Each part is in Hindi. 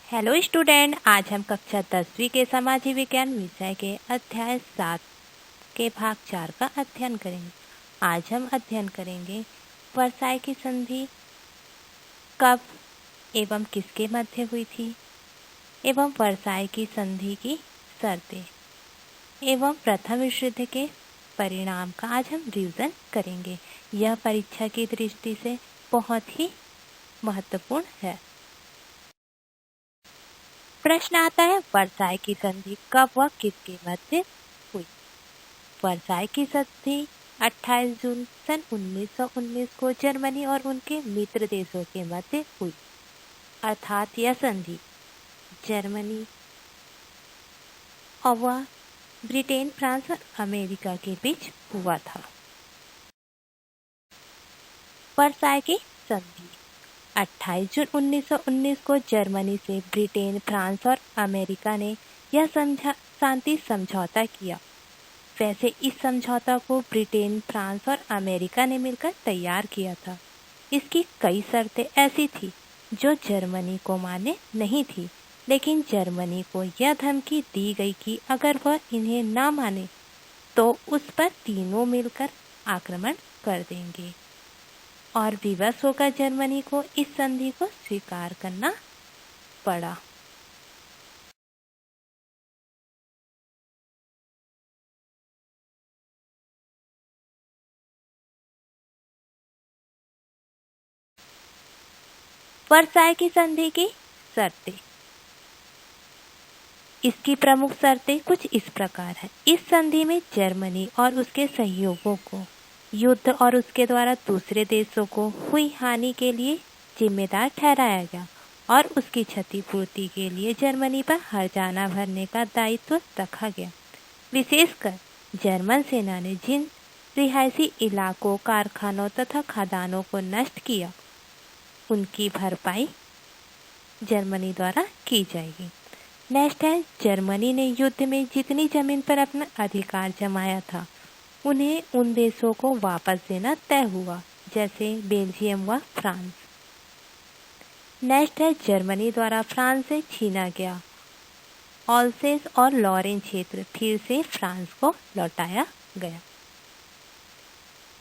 हेलो स्टूडेंट, आज हम कक्षा 10वीं के सामाजिक विज्ञान विषय के अध्याय 7 के भाग 4 का अध्ययन करेंगे। आज हम अध्ययन करेंगे वर्साई की संधि कब एवं किसके मध्य हुई थी एवं वर्साई की संधि की शर्तें एवं प्रथम विश्व युद्ध के परिणाम का आज हम रिवीजन करेंगे। यह परीक्षा की दृष्टि से बहुत ही महत्वपूर्ण है। प्रश्न आता है, वर्साई की संधि कब व किसके मध्य हुई। वर्साई की संधि 28 जून सन 1919 को जर्मनी और उनके मित्र देशों के मध्य हुई। अर्थात यह संधि जर्मनी और ब्रिटेन, फ्रांस और अमेरिका के बीच हुआ था। वर्साई की संधि 28 जून 1919 को जर्मनी से ब्रिटेन, फ्रांस और अमेरिका ने यह शांति समझौता किया। वैसे इस समझौता को ब्रिटेन, फ्रांस और अमेरिका ने मिलकर तैयार किया था। इसकी कई शर्तें ऐसी थी जो जर्मनी को मान्य नहीं थी, लेकिन जर्मनी को यह धमकी दी गई कि अगर वह इन्हें ना माने तो उस पर तीनों मिलकर आक्रमण कर देंगे और विवश होकर जर्मनी को इस संधि को स्वीकार करना पड़ा। वर्साई की संधि की शर्तें। इसकी प्रमुख शर्तें कुछ इस प्रकार है। इस संधि में जर्मनी और उसके सहयोगियों को युद्ध और उसके द्वारा दूसरे देशों को हुई हानि के लिए जिम्मेदार ठहराया गया और उसकी क्षतिपूर्ति के लिए जर्मनी पर हर्जाना भरने का दायित्व रखा गया। विशेषकर जर्मन सेना ने जिन रिहायशी इलाकों, कारखानों तथा खदानों को नष्ट किया, उनकी भरपाई जर्मनी द्वारा की जाएगी। नेक्स्ट है, जर्मनी ने युद्ध में जितनी जमीन पर अपना अधिकार जमाया था उन्हें उन देशों को वापस देना तय हुआ, जैसे बेल्जियम व फ्रांस। नेक्स्ट है, जर्मनी द्वारा फ्रांस से छीना गया ऑल्सेस और लॉरेन क्षेत्र फिर से फ्रांस को लौटाया गया।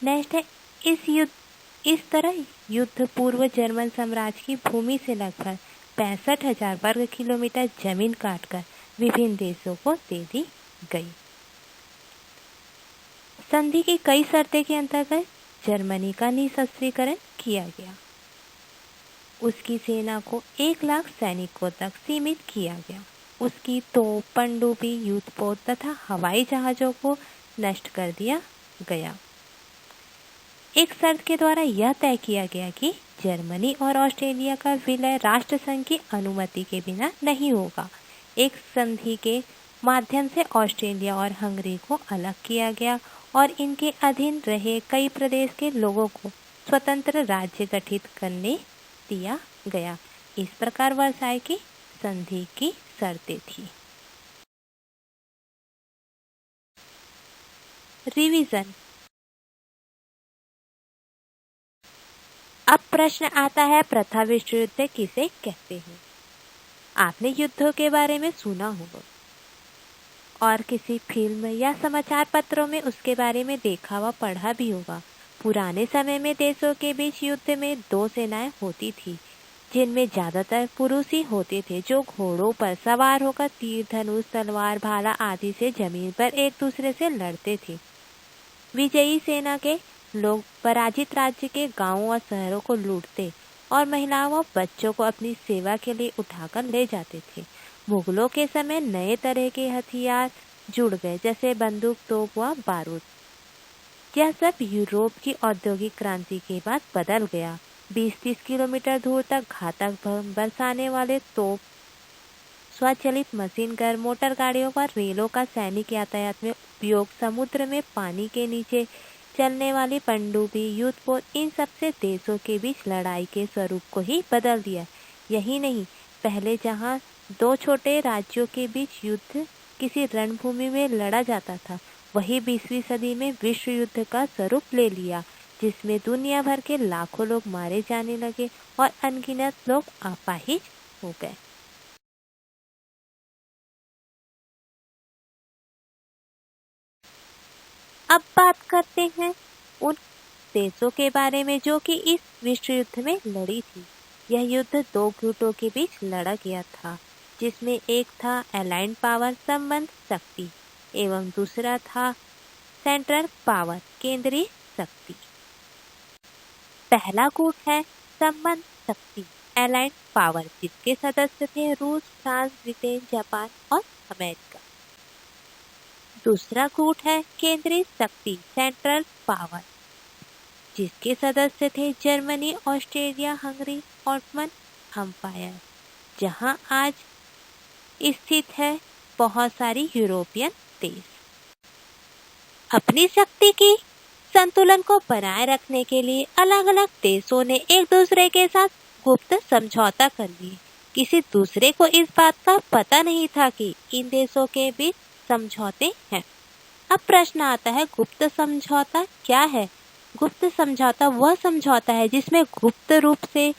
नेक्स्ट है, इस तरह युद्ध पूर्व जर्मन साम्राज्य की भूमि से लगभग 65,000 वर्ग किलोमीटर जमीन काटकर विभिन्न देशों को दे दी गई। संधि की कई शर्तें के अंतर्गत जर्मनी का निशस्त्रीकरण किया गया। उसकी सेना को 1 लाख सैनिकों तक सीमित किया गया। उसकी तोप, पनडुब्बी, युद्धपोत तथा हवाई जहाजों को नष्ट कर दिया गया। एक शर्त के द्वारा यह तय किया गया कि जर्मनी और ऑस्ट्रेलिया का विलय राष्ट्रसंघ की अनुमति के बिना नहीं होगा। एक संधि के माध्यम से ऑस्ट्रेलिया और हंगरी को अलग किया गया और इनके अधीन रहे कई प्रदेश के लोगों को स्वतंत्र राज्य गठित करने दिया गया। इस प्रकार वर्साई की संधि की शर्तें थी। रिवीजन। अब प्रश्न आता है, प्रथम विश्व युद्ध किसे कहते हैं। आपने युद्धों के बारे में सुना होगा और किसी फिल्म या समाचार पत्रों में उसके बारे में देखा व पढ़ा भी होगा। पुराने समय में देशों के बीच युद्ध में 2 सेनाएं होती थी, जिनमें ज्यादातर पुरुष ही होते थे, जो घोड़ों पर सवार होकर तीर, धनुष, तलवार, भाला आदि से जमीन पर एक दूसरे से लड़ते थे। विजयी सेना के लोग पराजित राज्य के गांवों और शहरों को लूटते और महिलाओं और बच्चों को अपनी सेवा के लिए उठाकर ले जाते थे। मुगलों के समय नए तरह के हथियार जुड़ गए, जैसे बंदूक, तोप व बारूद। यह सब यूरोप की औद्योगिक क्रांति के बाद बदल गया। 20-30 किलोमीटर दूर तक घातक बम बरसाने वाले तोप, स्वचालित मशीन गन, मोटर गाड़ियों व रेलों का सैनिक यातायात में उपयोग, समुद्र में पानी के नीचे चलने वाली पनडुब्बी, युद्धपोत, इन सबसे देशों के बीच लड़ाई के स्वरूप को ही बदल दिया। यही नहीं, पहले जहां 2 छोटे राज्यों के बीच युद्ध किसी रणभूमि में लड़ा जाता था, वही 20वीं सदी में विश्व युद्ध का स्वरूप ले लिया, जिसमें दुनिया भर के लाखों लोग मारे जाने लगे और अनगिनत लोग अपाहिज हो गए। अब बात करते हैं उन देशों के बारे में जो कि इस विश्व युद्ध में लड़ी थी। यह युद्ध दो गुटों के बीच लड़ा गया था, जिसमें एक था अलाइंड पावर संबंध शक्ति एवं दूसरा था सेंट्रल पावर केंद्रीय शक्ति। पहला गुट है संबंध शक्ति अलाइंड पावर, जिसके सदस्य थे रूस, फ्रांस, ब्रिटेन, जापान और अमेरिका। दूसरा गुट है केंद्रीय शक्ति सेंट्रल पावर, जिसके सदस्य थे Germany, Australia, Hungary, Ottoman empire, जहां आज स्थित है बहुत सारी यूरोपियन देश। अपनी शक्ति की संतुलन को बनाए रखने के लिए अलग अलग देशों ने एक दूसरे के साथ गुप्त समझौता कर लिए। किसी दूसरे को इस बात का पता नहीं था कि इन देशों के बीच समझौते हैं। अब प्रश्न आता है, गुप्त समझौता क्या है? गुप्त समझौता वह समझौता है जिसमें गुप्त रूप से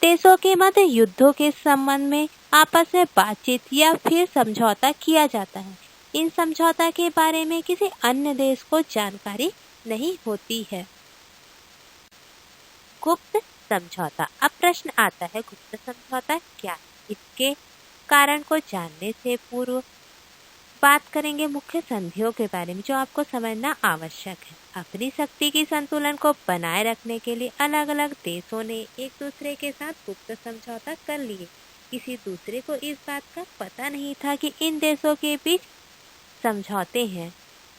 देशों के मध्य युद्धों के संबंध में आपस में बातचीत या फिर समझौता किया जाता है। इन समझौता के बारे में किसी अन्य देश को जानकारी नहीं होती है। गुप्त समझौता। अब प्रश्न आता है, गुप्त समझौता क्या है? इसके कारण को जानने से पूर्व बात करेंगे मुख्य संधियों के बारे में, जो आपको समझना आवश्यक है। अपनी शक्ति की संतुलन को बनाए रखने के लिए अलग अलग देशों ने एक दूसरे के साथ गुप्त समझौता कर लिए। किसी दूसरे को इस बात का पता नहीं था कि इन देशों के बीच समझौते हैं।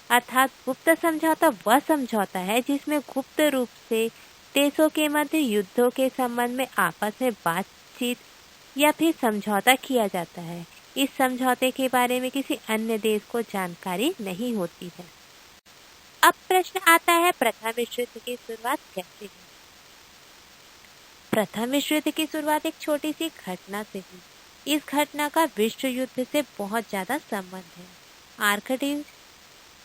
अर्थात गुप्त समझौता वह समझौता है जिसमें गुप्त रूप से देशों के मध्य युद्धों के संबंध में आपस में बातचीत या फिर समझौता किया जाता है। इस समझौते के बारे में किसी अन्य देश को जानकारी नहीं होती है। अब प्रश्न आता है, प्रथम विश्व युद्ध की शुरुआत कैसे हुई? प्रथम विश्व युद्ध की शुरुआत एक छोटी सी घटना से हुई। इस घटना का विश्व युद्ध से बहुत ज्यादा संबंध है। आर्कडिव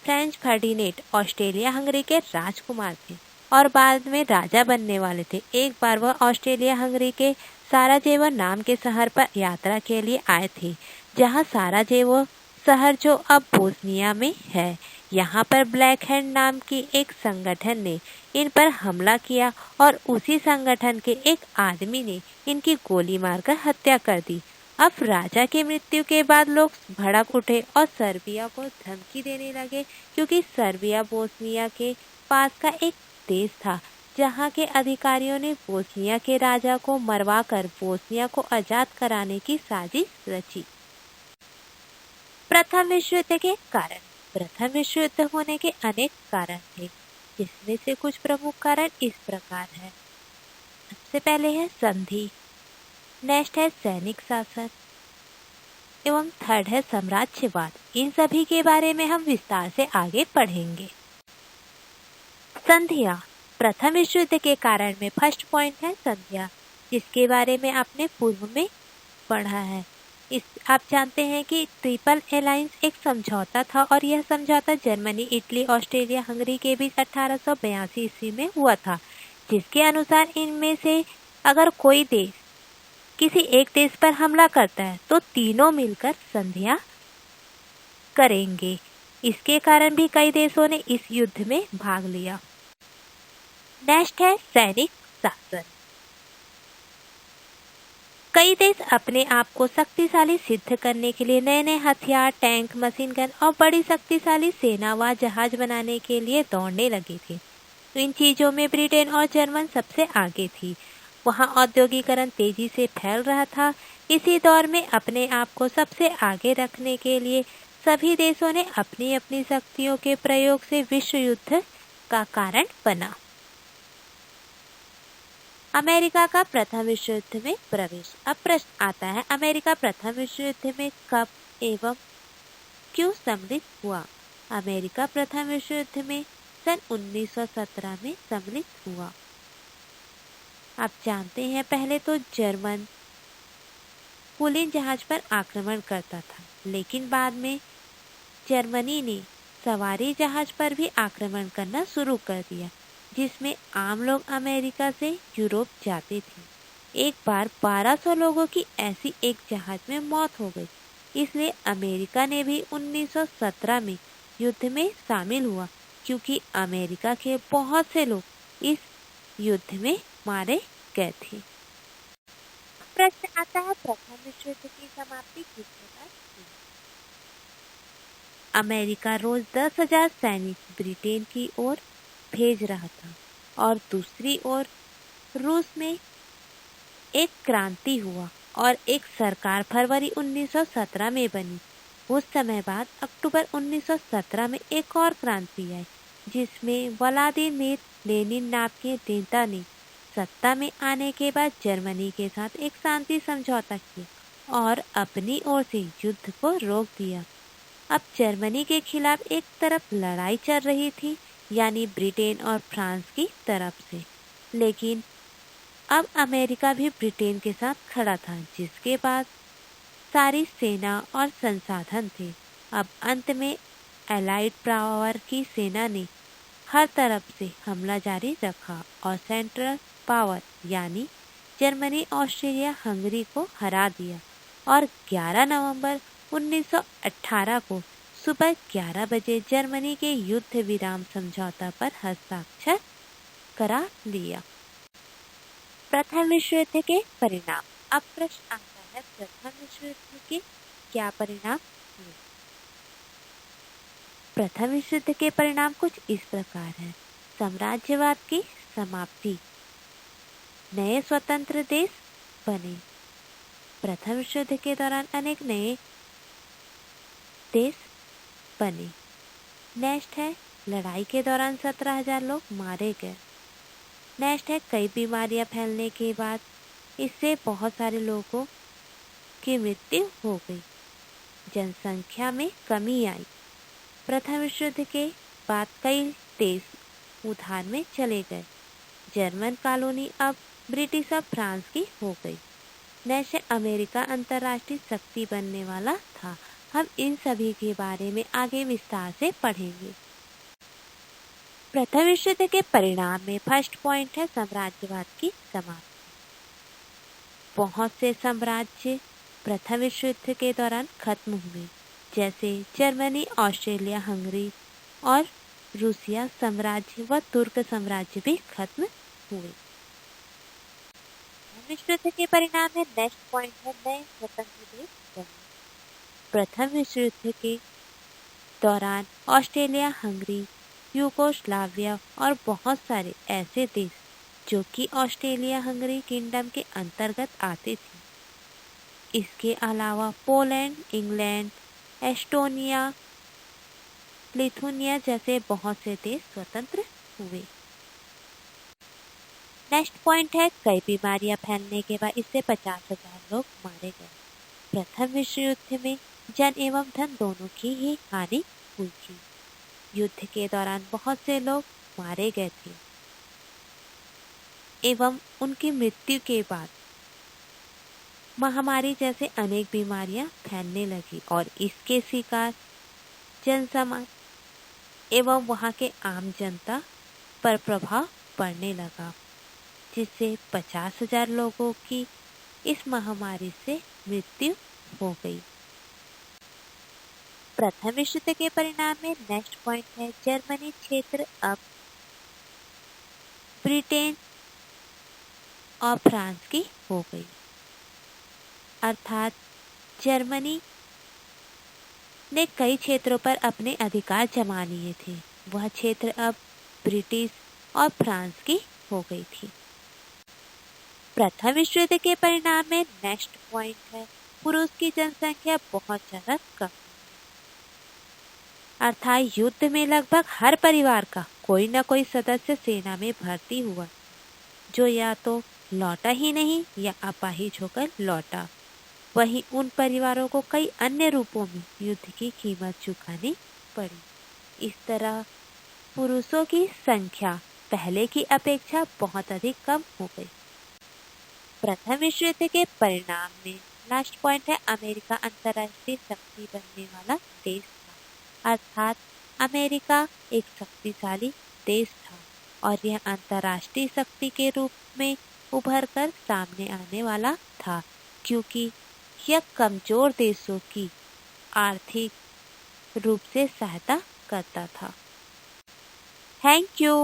फ्रेंच फर्डिनेंड ऑस्ट्रेलिया हंगरी के राजकुमार थे और बाद में राजा बनने वाले थे। एक बार वह ऑस्ट्रेलिया हंगरी के साराजेवो नाम के शहर पर यात्रा के लिए आए थे, जहां साराजेवो शहर जो अब बोस्निया में है। यहाँ पर ब्लैक हैंड नाम की एक संगठन ने इन पर हमला किया और उसी संगठन के एक आदमी ने इनकी गोली मारकर हत्या कर दी। अब राजा की मृत्यु के बाद लोग भड़क उठे और सर्बिया को धमकी देने लगे, क्योंकि सर्बिया बोस्निया के पास का एक देश था, जहां के अधिकारियों ने बोस्निया के राजा को मरवाकर बोस्निया को आजाद कराने की साजिश रची। प्रथम विश्व युद्ध के कारण। प्रथम विश्व युद्ध होने के अनेक कारण थे, जिसमें से कुछ प्रमुख कारण इस प्रकार है। सबसे पहले है संधि, नेक्स्ट है सैनिक शासन एवं थर्ड है साम्राज्यवाद। इन सभी के बारे में हम विस्तार से आगे पढ़ेंगे। संधियां। प्रथम विश्व युद्ध के कारण में फर्स्ट पॉइंट है संधियां, जिसके बारे में आपने पूर्व में पढ़ा है। आप जानते हैं कि ट्रिपल अलायंस एक समझौता था और यह समझौता जर्मनी, इटली, ऑस्ट्रेलिया, हंगरी के बीच 1882 ईस्वी में हुआ था, जिसके अनुसार इनमें से अगर कोई देश किसी एक देश पर हमला करता है तो तीनों मिलकर संधियां करेंगे। इसके कारण भी कई देशों ने इस युद्ध में भाग लिया। नेक्स्ट है सैनिक शासन। कई देश अपने आप को शक्तिशाली सिद्ध करने के लिए नए नए हथियार, टैंक, मशीन गन और बड़ी शक्तिशाली सेना व जहाज बनाने के लिए दौड़ने लगे थे। इन चीजों में ब्रिटेन और जर्मन सबसे आगे थी। वहां औद्योगिकरण तेजी से फैल रहा था। इसी दौर में अपने आप को सबसे आगे रखने के लिए सभी देशों ने अपनी अपनी शक्तियों के प्रयोग से विश्व युद्ध का कारण बना। अमेरिका का प्रथम विश्व युद्ध में प्रवेश। अब प्रश्न आता है, अमेरिका प्रथम विश्व युद्ध में कब एवं क्यों सम्मिलित हुआ? अमेरिका प्रथम विश्व युद्ध में सन 1917 में सम्मिलित हुआ। आप जानते हैं, पहले तो जर्मन पुलिन जहाज पर आक्रमण करता था, लेकिन बाद में जर्मनी ने सवारी जहाज पर भी आक्रमण करना शुरू कर दिया, जिसमें आम लोग अमेरिका से यूरोप जाते थे। एक बार 1200 लोगों की ऐसी एक जहाज में मौत हो गई, इसलिए अमेरिका ने भी 1917 में युद्ध में शामिल हुआ, क्योंकि अमेरिका के बहुत से लोग इस युद्ध में मारे गए थे। प्रश्न आता है, प्रथम विश्व युद्ध की समाप्ति किस प्रकार हुई? अमेरिका रोज 10,000 सैनिक ब्रिटेन की ओर भेज रहा था और दूसरी ओर रूस में एक क्रांति हुआ और एक सरकार फरवरी 1917 में बनी। उस समय बाद अक्टूबर 1917 में एक और क्रांति आई जिसमें व्लादिमीर लेनिन नाम के नेता ने सत्ता में आने के बाद जर्मनी के साथ एक शांति समझौता किया और अपनी ओर से युद्ध को रोक दिया। अब जर्मनी के खिलाफ एक तरफ लड़ाई चल रही थी, यानी ब्रिटेन और फ्रांस की तरफ से, लेकिन अब अमेरिका भी ब्रिटेन के साथ खड़ा था जिसके पास सारी सेना और संसाधन थे। अब अंत में एलाइड पावर की सेना ने हर तरफ से हमला जारी रखा और सेंट्रल पावर यानी जर्मनी ऑस्ट्रेलिया हंगरी को हरा दिया और 11 नवंबर 1918 को सुबह 11 बजे जर्मनी के युद्ध विराम समझौता पर हस्ताक्षर करा लिया। प्रथम विश्व युद्ध के परिणाम। अब प्रश्न आता है, प्रथम विश्व युद्ध के क्या परिणाम हुए? प्रथम विश्व युद्ध के परिणाम कुछ इस प्रकार है। साम्राज्यवाद की समाप्ति, नए स्वतंत्र देश बने। प्रथम विश्व युद्ध के दौरान अनेक नए देश बने। नेक्स्ट है, लड़ाई के दौरान 17,000 लोग मारे गए। नेक्स्ट है, कई बीमारियां फैलने के बाद इससे बहुत सारे लोगों की मृत्यु हो गई। जनसंख्या में कमी आई। प्रथम विश्व युद्ध के बाद कई देश उधार में चले गए। जर्मन कॉलोनी अब ब्रिटिश और फ्रांस की हो गई। नेक्स्ट, अमेरिका अंतर्राष्ट्रीय शक्ति बनने वाला था। हम इन सभी के बारे में आगे विस्तार से पढ़ेंगे। प्रथम विश्व युद्ध के परिणाम में फर्स्ट पॉइंट है साम्राज्यवाद की समाप्ति। बहुत से साम्राज्य प्रथम विश्व युद्ध के दौरान खत्म हुए, जैसे जर्मनी, ऑस्ट्रेलिया, हंगरी और रूसिया साम्राज्य व तुर्क साम्राज्य भी खत्म हुए। विश्व युद्ध के परिणाम में नेक्स्ट पॉइंट है नए स्वतंत्र देश बने। प्रथम विश्व युद्ध के दौरान ऑस्ट्रेलिया, हंगरी, यूगोस्लाविया और बहुत सारे ऐसे देश जो कि ऑस्ट्रेलिया हंगरी किंगडम के अंतर्गत आते थे। इसके अलावा पोलैंड, इंग्लैंड, एस्टोनिया, लिथुनिया जैसे बहुत से देश स्वतंत्र हुए। नेक्स्ट पॉइंट है कई बीमारियां फैलने के बाद इससे 50,000 लोग मारे गए। प्रथम विश्व युद्ध में जन एवं धन दोनों की ही हानि हुई थी। युद्ध के दौरान बहुत से लोग मारे गए थे एवं उनकी मृत्यु के बाद महामारी जैसे अनेक बीमारियां फैलने लगी और इसके शिकार जनसमाज एवं वहां के आम जनता पर प्रभाव पड़ने लगा, जिससे 50,000 लोगों की इस महामारी से मृत्यु हो गई। प्रथम विश्व युद्ध के परिणाम में नेक्स्ट पॉइंट है जर्मनी क्षेत्र अब ब्रिटेन और फ्रांस की हो गई, अर्थात जर्मनी ने कई क्षेत्रों पर अपने अधिकार जमा लिए थे। वह क्षेत्र अब ब्रिटिश और फ्रांस की हो गई थी। प्रथम विश्व युद्ध के परिणाम में नेक्स्ट पॉइंट है पुरुष की जनसंख्या बहुत ज्यादा कम, अर्थात युद्ध में लगभग हर परिवार का कोई न कोई सदस्य सेना में भर्ती हुआ, जो या तो लौटा ही नहीं या अपाहिज होकर लौटा। वहीं उन परिवारों को कई अन्य रूपों में युद्ध की कीमत चुकानी पड़ी। इस तरह पुरुषों की संख्या पहले की अपेक्षा बहुत अधिक कम हो गई। प्रथम विश्व युद्ध के परिणाम में लास्ट पॉइंट है अमेरिका अंतर्राष्ट्रीय शक्ति बनने वाला देश था, अर्थात अमेरिका एक शक्तिशाली देश था और यह अंतर्राष्ट्रीय शक्ति के रूप में उभरकर सामने आने वाला था, क्योंकि यह कमजोर देशों की आर्थिक रूप से सहायता करता था। Thank you.